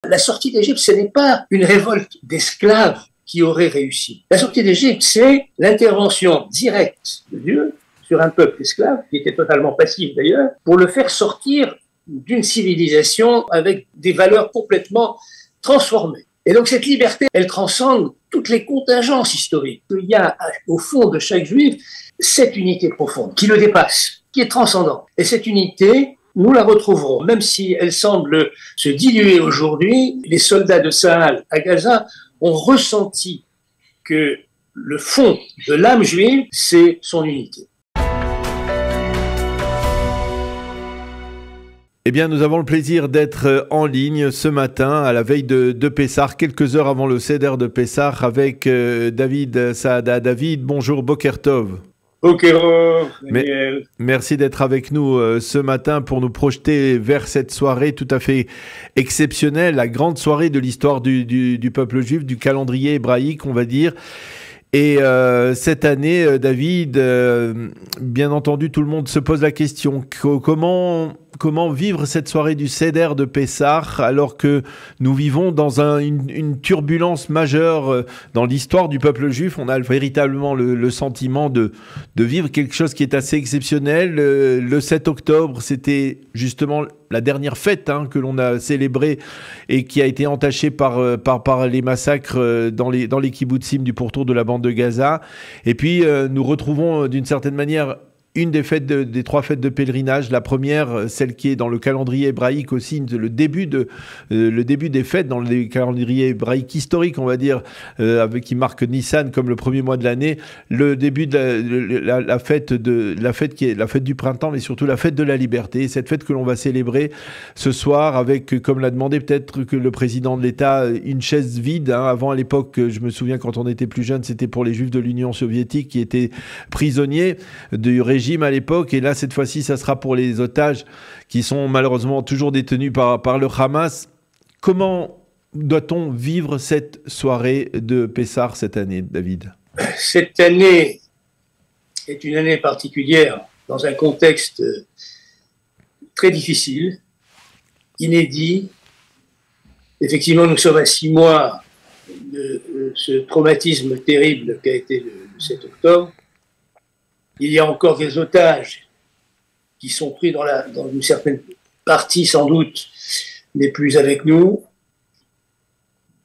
la sortie d'Égypte, ce n'est pas une révolte d'esclaves qui aurait réussi. La sortie d'Égypte, c'est l'intervention directe de Dieu sur un peuple esclave, qui était totalement passif d'ailleurs, pour le faire sortir d'une civilisation avec des valeurs complètement transformées. Et donc cette liberté, elle transcende toutes les contingences historiques. Il y a au fond de chaque juif cette unité profonde qui le dépasse, qui est transcendante. Et cette unité, nous la retrouverons, même si elle semble se diluer aujourd'hui. Les soldats de Tsahal à Gaza ont ressenti que le fond de l'âme juive, c'est son unité. Eh bien, nous avons le plaisir d'être en ligne ce matin, à la veille de Pessah, quelques heures avant le Seder de Pessah, avec David Saada. David, bonjour, Boker Tov. Boker, Daniel. Merci d'être avec nous ce matin pour nous projeter vers cette soirée tout à fait exceptionnelle, la grande soirée de l'histoire du peuple juif, du calendrier hébraïque, on va dire. Et cette année, David, bien entendu, tout le monde se pose la question, comment vivre cette soirée du Seder de Pessah alors que nous vivons dans une turbulence majeure dans l'histoire du peuple juif. On a véritablement le sentiment de vivre quelque chose qui est assez exceptionnel. Le 7 octobre, c'était justement la dernière fête que l'on a célébrée et qui a été entachée par les massacres dans les kibbutzim du pourtour de la bande de Gaza. Et puis, nous retrouvons d'une certaine manière une des fêtes des trois fêtes de pèlerinage. La première, celle qui est dans le calendrier hébraïque aussi, le début des fêtes dans le calendrier hébraïque historique, on va dire, qui marque Nissan comme le premier mois de l'année. Le début de la fête qui est la fête du printemps, mais surtout la fête de la liberté. Cette fête que l'on va célébrer ce soir avec, comme l'a demandé peut-être que le président de l'État, une chaise vide. Avant, à l'époque, je me souviens quand on était plus jeune, c'était pour les Juifs de l'Union soviétique qui étaient prisonniers du régime à l'époque, et là cette fois-ci ça sera pour les otages qui sont malheureusement toujours détenus par le Hamas. Comment doit-on vivre cette soirée de Pessah cette année, David? Cette année est une année particulière dans un contexte très difficile, inédit. Effectivement, nous sommes à 6 mois de ce traumatisme terrible qu'a été le 7 octobre. Il y a encore des otages qui sont pris dans une certaine partie, sans doute, n'est plus avec nous.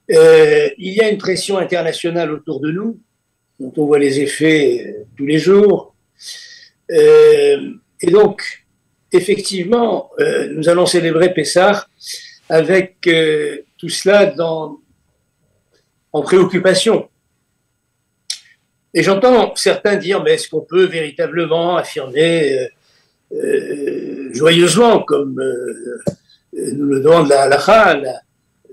Il y a une pression internationale autour de nous, dont on voit les effets tous les jours. Et donc, effectivement, nous allons célébrer Pessah avec tout cela en préoccupation. Et j'entends certains dire, mais est-ce qu'on peut véritablement affirmer joyeusement, comme nous le demande la halakha,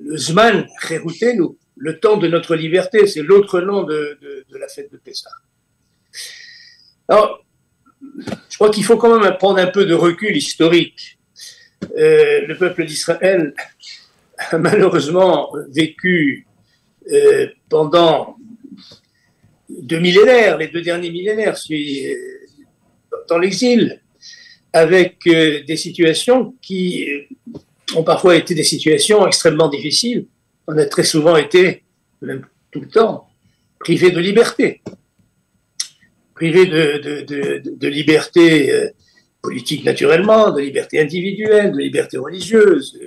le Zman Cherutenu, le temps de notre liberté, c'est l'autre nom de la fête de Pessah. Alors, je crois qu'il faut quand même prendre un peu de recul historique. Le peuple d'Israël a malheureusement vécu pendant 2 millénaires, les 2 derniers millénaires, dans l'exil, avec des situations qui ont parfois été des situations extrêmement difficiles. On a très souvent été, même tout le temps, privés de liberté. Privés de liberté politique naturellement, de liberté individuelle, de liberté religieuse,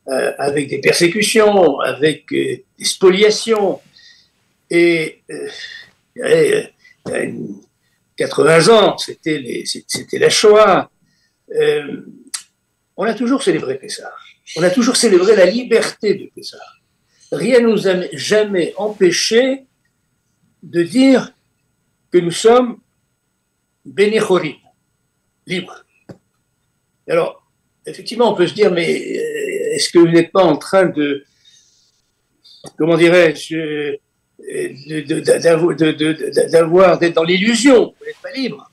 avec des persécutions, avec des spoliations. Et il y a 80 ans, c'était la Shoah. On a toujours célébré Pessah. On a toujours célébré la liberté de Pessah. Rien ne nous a jamais empêché de dire que nous sommes bénéchorim, libres. Alors, effectivement, on peut se dire, mais est-ce que vous n'êtes pas en train de, comment dirais-je, d'être dans l'illusion, vous n'êtes pas libre.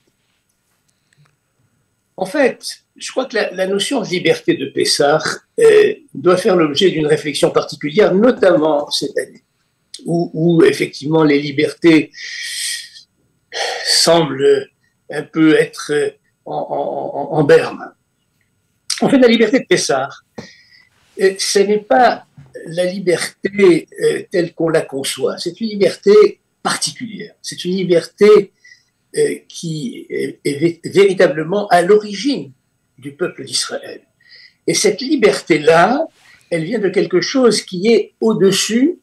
En fait, je crois que la notion de liberté de Pessah doit faire l'objet d'une réflexion particulière, notamment cette année, où effectivement les libertés semblent un peu être en berne. En fait, la liberté de Pessah, ce n'est pas la liberté telle qu'on la conçoit, c'est une liberté particulière. C'est une liberté qui est véritablement à l'origine du peuple d'Israël. Et cette liberté-là, elle vient de quelque chose qui est au-dessus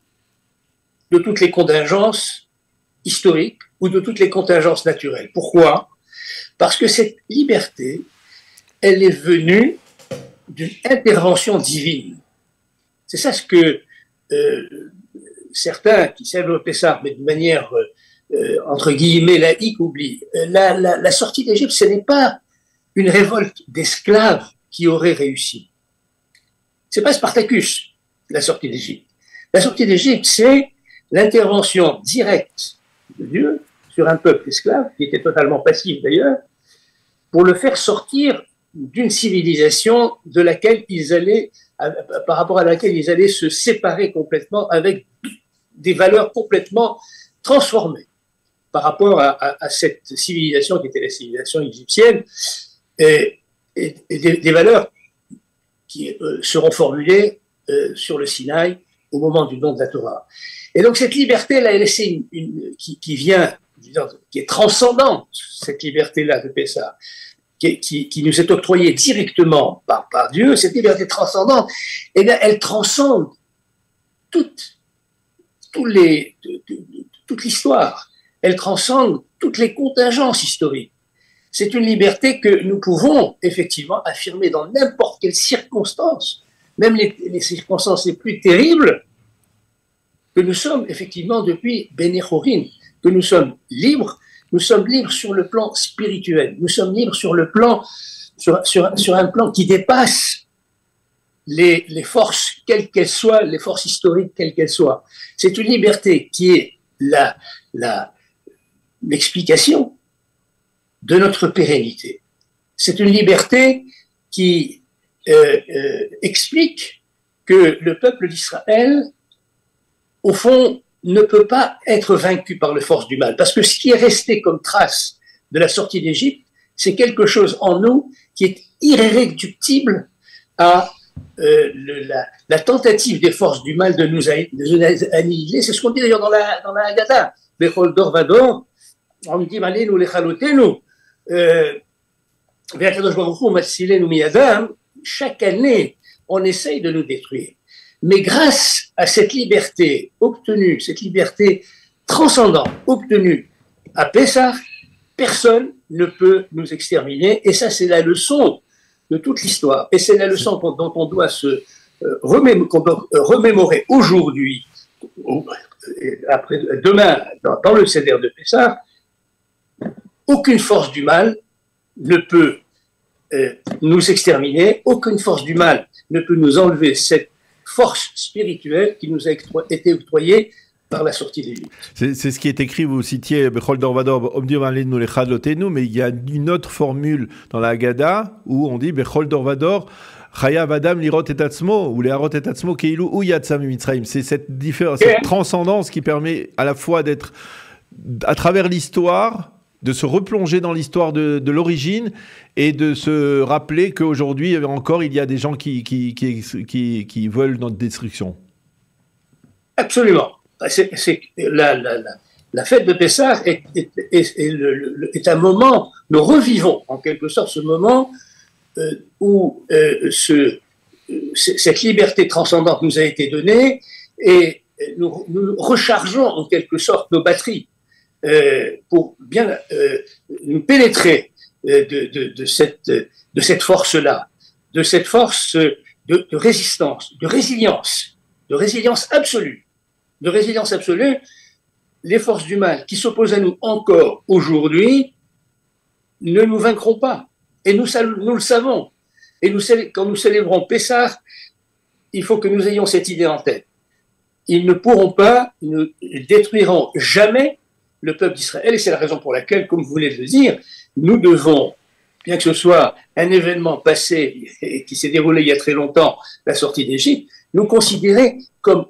de toutes les contingences historiques ou de toutes les contingences naturelles. Pourquoi ? Parce que cette liberté, elle est venue d'une intervention divine. C'est ça ce que certains qui célèbrent le Pessah, mais de manière entre guillemets laïque, oublient. La sortie d'Égypte, ce n'est pas une révolte d'esclaves qui aurait réussi. C'est pas Spartacus, la sortie d'Égypte. La sortie d'Égypte, c'est l'intervention directe de Dieu sur un peuple esclave, qui était totalement passif d'ailleurs, pour le faire sortir d'une civilisation de laquelle ils allaient, par rapport à laquelle ils allaient se séparer complètement avec des valeurs complètement transformées par rapport à cette civilisation qui était la civilisation égyptienne, et des valeurs qui seront formulées sur le Sinaï au moment du don de la Torah. Et donc cette liberté-là, c'est qui vient, qui est transcendante, cette liberté-là de Pessah, qui nous est octroyée directement par Dieu, cette liberté transcendante, eh bien, elle transcende toute l'histoire, elle transcende toutes les contingences historiques. C'est une liberté que nous pouvons effectivement affirmer dans n'importe quelle circonstance, même les circonstances les plus terribles, que nous sommes effectivement depuis Bnei Chorin, que nous sommes libres sur le plan spirituel, nous sommes libres sur le plan, sur un plan qui dépasse les forces, quelles qu'elles soient, les forces historiques, quelles qu'elles soient. C'est une liberté qui est l'explication de notre pérennité. C'est une liberté qui explique que le peuple d'Israël, au fond, ne peut pas être vaincu par les forces du mal. Parce que ce qui est resté comme trace de la sortie d'Égypte, c'est quelque chose en nous qui est irréductible à la tentative des forces du mal de nous annihiler. C'est ce qu'on dit d'ailleurs dans la Haggadah. Bechol dor vador, on dit malenu lechalotenu, ve'akadosh baruch hu matzilenu miyadam. Chaque année, on essaye de nous détruire. Mais grâce à cette liberté obtenue, cette liberté transcendante obtenue à Pessah, personne ne peut nous exterminer. Et ça, c'est la leçon de toute l'histoire. Et c'est la leçon dont on doit se remémorer aujourd'hui, demain, dans le Seder de Pessah. Aucune force du mal ne peut nous exterminer, aucune force du mal ne peut nous enlever cette force spirituelle qui nous a été octroyée par la sortie d'Égypte. C'est ce qui est écrit, vous citiez Bechol dor vador, Omdim alenu lechadlotenu, mais il y a une autre formule dans la Haggadah où on dit Bechol dor vador, Chayav Adam lirot et atzmo, ou leharot et atzmo keilu ou yatzam mitzrayim. C'est cette transcendance qui permet à la fois d'être, à travers l'histoire, de se replonger dans l'histoire de l'origine et de se rappeler qu'aujourd'hui encore il y a des gens qui veulent notre destruction. Absolument. La fête de Pessah est un moment, nous revivons en quelque sorte ce moment où cette liberté transcendante nous a été donnée et nous rechargeons en quelque sorte nos batteries pour bien nous pénétrer de cette force-là, de cette force de résistance, de résilience absolue. De résilience absolue, les forces du mal qui s'opposent à nous encore aujourd'hui ne nous vaincront pas. Et nous le savons. Et quand nous célébrons Pessah, il faut que nous ayons cette idée en tête. Ils ne pourront pas, ils ne détruiront jamais le peuple d'Israël. Et c'est la raison pour laquelle, comme vous venez de le dire, nous devons, bien que ce soit un événement passé et qui s'est déroulé il y a très longtemps, la sortie d'Égypte, nous considérer comme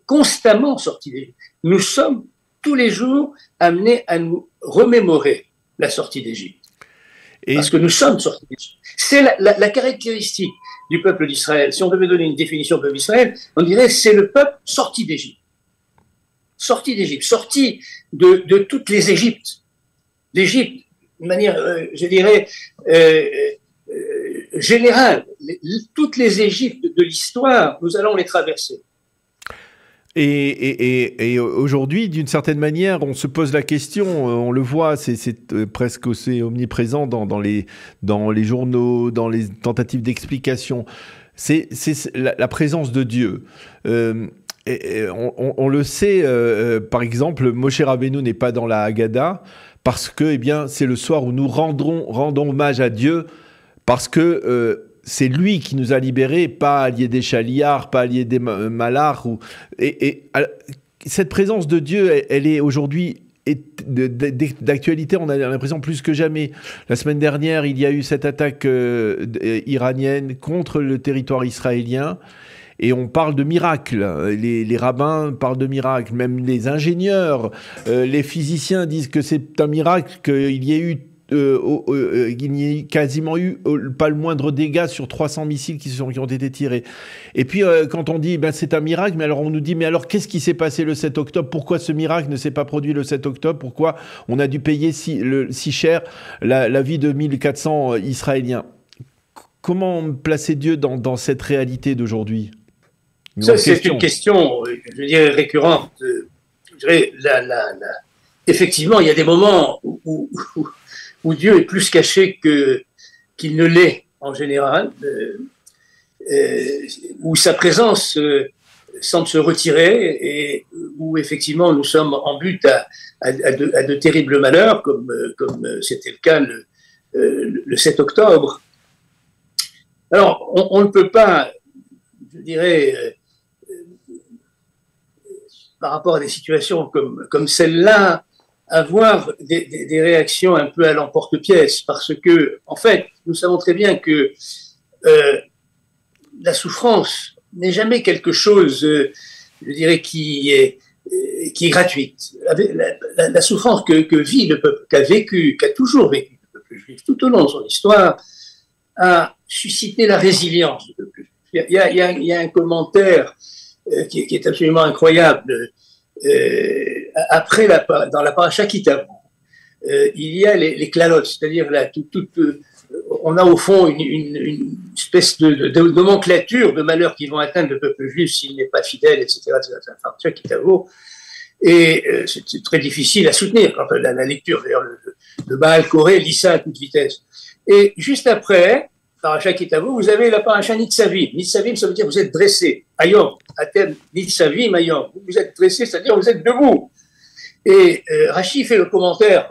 constamment sortis d'Égypte. Nous sommes tous les jours amenés à nous remémorer la sortie d'Égypte. Parce que nous sommes sortis d'Égypte. C'est la caractéristique du peuple d'Israël, si on devait donner une définition du peuple d'Israël, on dirait c'est le peuple sorti d'Égypte. Sorti d'Égypte, sorti de toutes les Égyptes. L'Égypte, de manière, je dirais, générale. Toutes les Égyptes de l'histoire, nous allons les traverser. Et aujourd'hui, d'une certaine manière, on se pose la question, on le voit, c'est presque aussi omniprésent dans les journaux, dans les tentatives d'explication. C'est la présence de Dieu. On le sait, par exemple, Moshe Rabbeinu n'est pas dans la Haggadah parce que, eh bien, c'est le soir où nous rendons hommage à Dieu parce que c'est lui qui nous a libérés, pas Allié des Chaliards, pas Allié des Malars. Cette présence de Dieu, elle est aujourd'hui d'actualité, on a l'impression plus que jamais. La semaine dernière, il y a eu cette attaque iranienne contre le territoire israélien. Et on parle de miracles. Les rabbins parlent de miracles. Même les ingénieurs, les physiciens disent que c'est un miracle qu'il y ait eu il n'y a quasiment eu pas le moindre dégât sur 300 missiles qui ont été tirés. Et puis quand on dit c'est un miracle, mais alors on nous dit mais alors qu'est-ce qui s'est passé le 7 octobre? Pourquoi ce miracle ne s'est pas produit le 7 octobre? Pourquoi on a dû payer si cher la vie de 1400 Israéliens? Comment placer Dieu dans cette réalité d'aujourd'hui? C'est une question, je dirais, récurrente. Je dirais, effectivement, il y a des moments où Dieu est plus caché qu'il ne l'est en général, où sa présence semble se retirer et où effectivement nous sommes en but à de terribles malheurs, comme c'était le cas le 7 octobre. Alors, on ne peut pas, je dirais, par rapport à des situations comme celle-là, avoir des réactions un peu à l'emporte-pièce, parce que, en fait, nous savons très bien que la souffrance n'est jamais quelque chose, je dirais, qui est gratuite. La souffrance que vit le peuple, qu'a toujours vécu le peuple juif tout au long de son histoire, a suscité la résilience du peuple juif. Il y a un commentaire qui est absolument incroyable. Après, dans la paracha Kitavo, il y a les klalotes, c'est-à-dire on a au fond une espèce de nomenclature de malheurs qui vont atteindre le peuple juif s'il n'est pas fidèle, etc. Paracha Kitavo, et c'est très difficile à soutenir quand la lecture, d'ailleurs le Baal Koré lit ça à toute vitesse. Et juste après, Paracha Kitavo, vous avez la paracha Nitzavim. Nitzavim, ça veut dire vous êtes dressé. Ayom, Atem, Nitzavim, Ayom. Vous êtes dressé, c'est-à-dire vous êtes debout. Et Rashi fait le commentaire.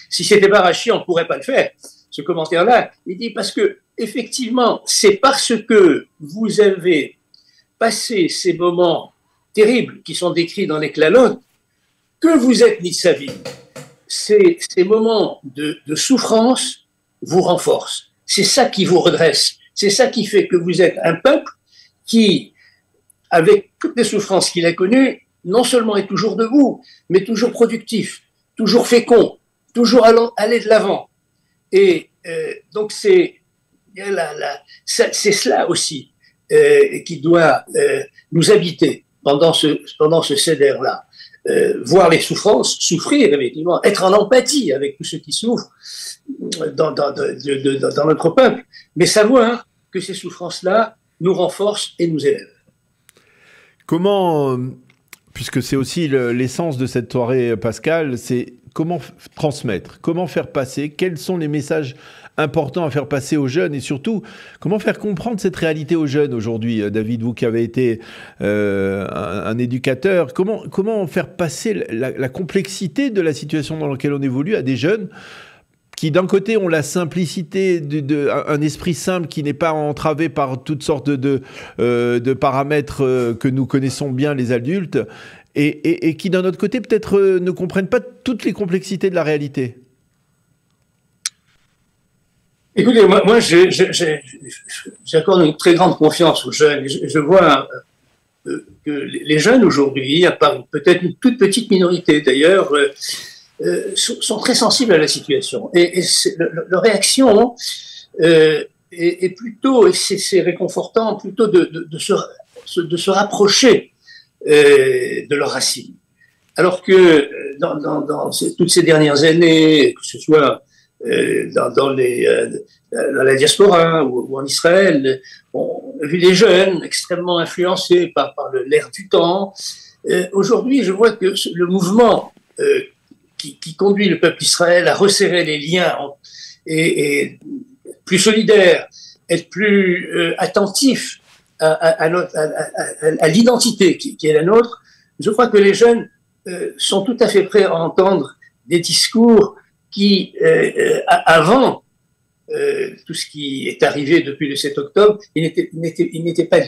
Si c'était pas Rashi, on ne pourrait pas le faire. Ce commentaire-là, il dit parce que effectivement, c'est parce que vous avez passé ces moments terribles qui sont décrits dans les klalotes que vous êtes Nitzavim. Ces moments de souffrance vous renforcent. C'est ça qui vous redresse. C'est ça qui fait que vous êtes un peuple qui, avec toutes les souffrances qu'il a connues, non seulement est toujours debout, mais toujours productif, toujours fécond, toujours aller de l'avant. Et donc c'est cela aussi qui doit nous habiter pendant ce seder-là. Voir les souffrances, souffrir, effectivement, être en empathie avec tous ceux qui souffrent dans notre peuple, mais savoir que ces souffrances-là nous renforcent et nous élèvent. Comment, puisque c'est aussi l'essence de cette soirée pascale, c'est comment transmettre, comment faire passer, quels sont les messages importants à faire passer aux jeunes et surtout, comment faire comprendre cette réalité aux jeunes aujourd'hui. David, vous qui avez été un éducateur, comment faire passer la complexité de la situation dans laquelle on évolue à des jeunes qui d'un côté ont la simplicité, un esprit simple qui n'est pas entravé par toutes sortes de paramètres que nous connaissons bien les adultes, et qui d'un autre côté peut-être ne comprennent pas toutes les complexités de la réalité. Écoutez, moi j'accorde une très grande confiance aux jeunes. Je vois que les jeunes aujourd'hui, à part peut-être une toute petite minorité d'ailleurs, sont très sensibles à la situation. Et leur réaction est est plutôt, et c'est réconfortant, plutôt de se rapprocher de leurs racines. Alors que dans toutes ces dernières années, que ce soit dans la diaspora ou en Israël, on a vu des jeunes extrêmement influencés par l'air du temps. Aujourd'hui, je vois que le mouvement qui conduit le peuple d'Israël à resserrer les liens et plus solidaire, être plus attentif à l'identité qui est la nôtre, je crois que les jeunes sont tout à fait prêts à entendre des discours qui, avant tout ce qui est arrivé depuis le 7 octobre, ils n'étaient pas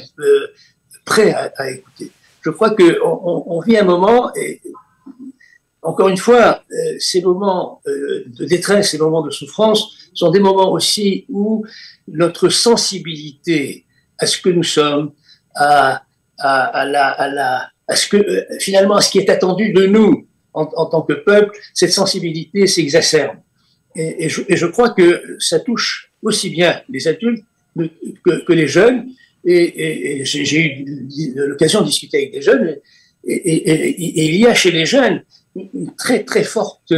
prêts à écouter. Je crois qu'on vit un moment, et encore une fois, ces moments de détresse, ces moments de souffrance sont des moments aussi où notre sensibilité à ce que nous sommes, à ce que finalement à ce qui est attendu de nous en tant que peuple, cette sensibilité s'exacerbe. Et je crois que ça touche aussi bien les adultes que les jeunes. Et j'ai eu l'occasion de discuter avec des jeunes. Et il y a chez les jeunes une très très forte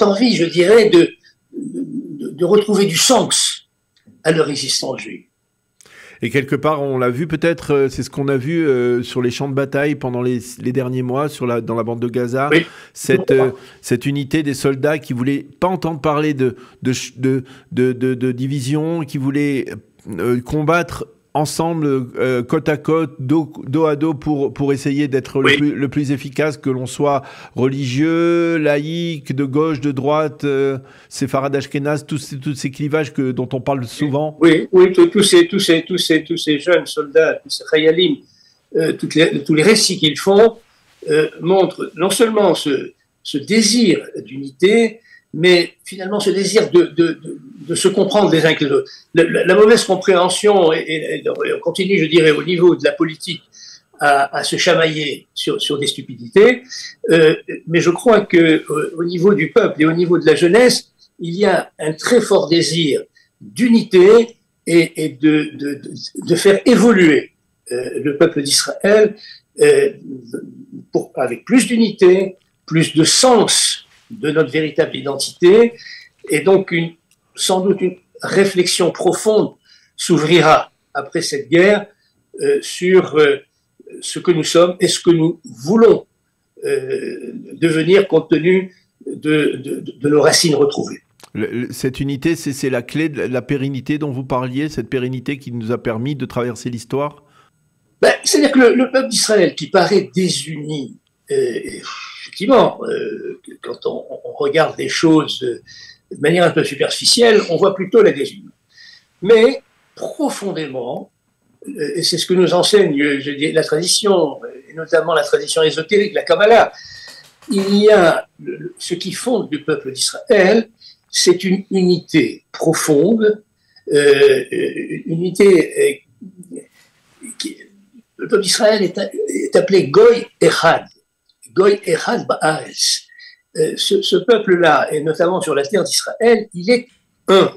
envie, je dirais, de retrouver du sens à leur existence juive. Et quelque part, on l'a vu peut-être, c'est ce qu'on a vu sur les champs de bataille pendant les derniers mois dans la bande de Gaza, oui. Cette unité des soldats qui voulaient pas entendre parler de division, qui voulaient combattre ensemble, côte à côte, dos à dos, pour essayer d'être oui. le plus efficace, que l'on soit religieux, laïque, de gauche, de droite, séfarade ashkénaze, tous ces clivages dont on parle souvent. Oui, tous ces jeunes soldats, tous ces chayalim, tous les récits qu'ils font montrent non seulement ce désir d'unité, mais finalement ce désir de se comprendre les uns que les autres. La mauvaise compréhension et on continue, je dirais, au niveau de la politique à se chamailler sur des stupidités, mais je crois que au niveau du peuple et au niveau de la jeunesse, il y a un très fort désir d'unité et de faire évoluer le peuple d'Israël avec plus d'unité, plus de sens de notre véritable identité, et donc sans doute une réflexion profonde s'ouvrira après cette guerre sur ce que nous sommes et ce que nous voulons devenir compte tenu de nos racines retrouvées. Cette unité, c'est la clé de la pérennité dont vous parliez, cette pérennité qui nous a permis de traverser l'histoire? C'est-à-dire que le peuple d'Israël qui paraît désuni, effectivement, quand on regarde les choses de manière un peu superficielle, on voit plutôt la désunion. Mais profondément, et c'est ce que nous enseigne la tradition, et notamment la tradition ésotérique, la Kabbalah, il y a ce qui fonde le peuple d'Israël, c'est une unité profonde, une unité le peuple d'Israël est appelé Goy Echad. Goy Echad Ba'aretz. Ce peuple-là, et notamment sur la terre d'Israël, il est un.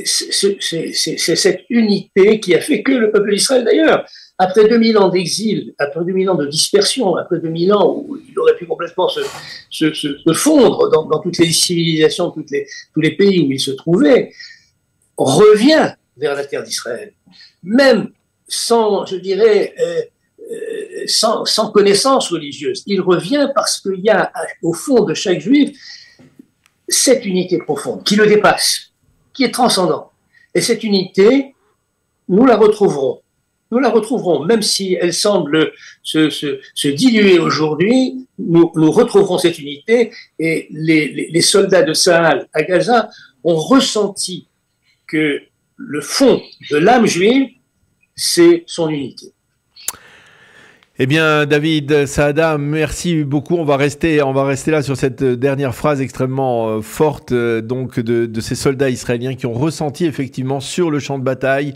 C'est cette unité qui a fait que le peuple d'Israël, d'ailleurs, après 2000 ans d'exil, après 2000 ans de dispersion, après 2000 ans où il aurait pu complètement se fondre dans toutes les civilisations, tous les pays où il se trouvait, revient vers la terre d'Israël. Même sans, je dirais, sans connaissance religieuse. Il revient parce qu'il y a au fond de chaque juif cette unité profonde qui le dépasse, qui est transcendante. Et cette unité, nous la retrouverons. Nous la retrouverons, même si elle semble se diluer aujourd'hui, nous retrouverons cette unité, et les soldats de Tsahal à Gaza ont ressenti que le fond de l'âme juive, c'est son unité. Eh bien, David Saada, merci beaucoup. On va rester là sur cette dernière phrase extrêmement forte, donc de ces soldats israéliens qui ont ressenti effectivement sur le champ de bataille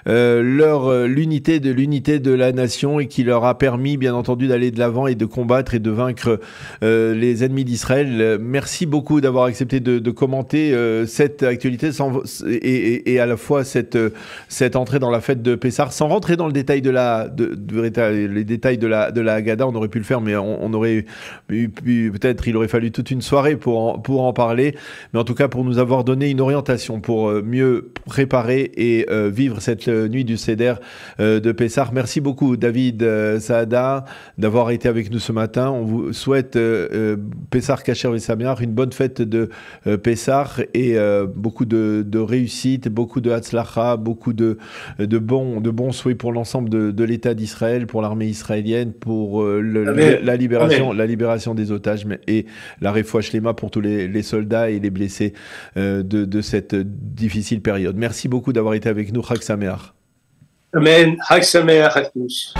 l'unité de la nation et qui leur a permis, bien entendu, d'aller de l'avant et de combattre et de vaincre les ennemis d'Israël. Merci beaucoup d'avoir accepté de commenter cette actualité et à la fois cette entrée dans la fête de Pessah, sans rentrer dans le détail les détails de la Haggadah. On aurait pu le faire, mais on aurait peut-être il aurait fallu toute une soirée pour en parler. Mais en tout cas, pour nous avoir donné une orientation pour mieux préparer et vivre cette nuit du Seder de Pessah. Merci beaucoup, David Saada, d'avoir été avec nous ce matin. On vous souhaite Pessah Kasher Vesameach, une bonne fête de Pessah et beaucoup de réussite, beaucoup de Hatzlacha, beaucoup de bons souhaits pour l'ensemble de l'État d'Israël, pour l'armée israélienne, pour la libération des otages et la Refoua Shlema pour tous les soldats et les blessés de cette difficile période. Merci beaucoup d'avoir été avec nous. Chag Sameach. Amen. Chag Sameach à tous.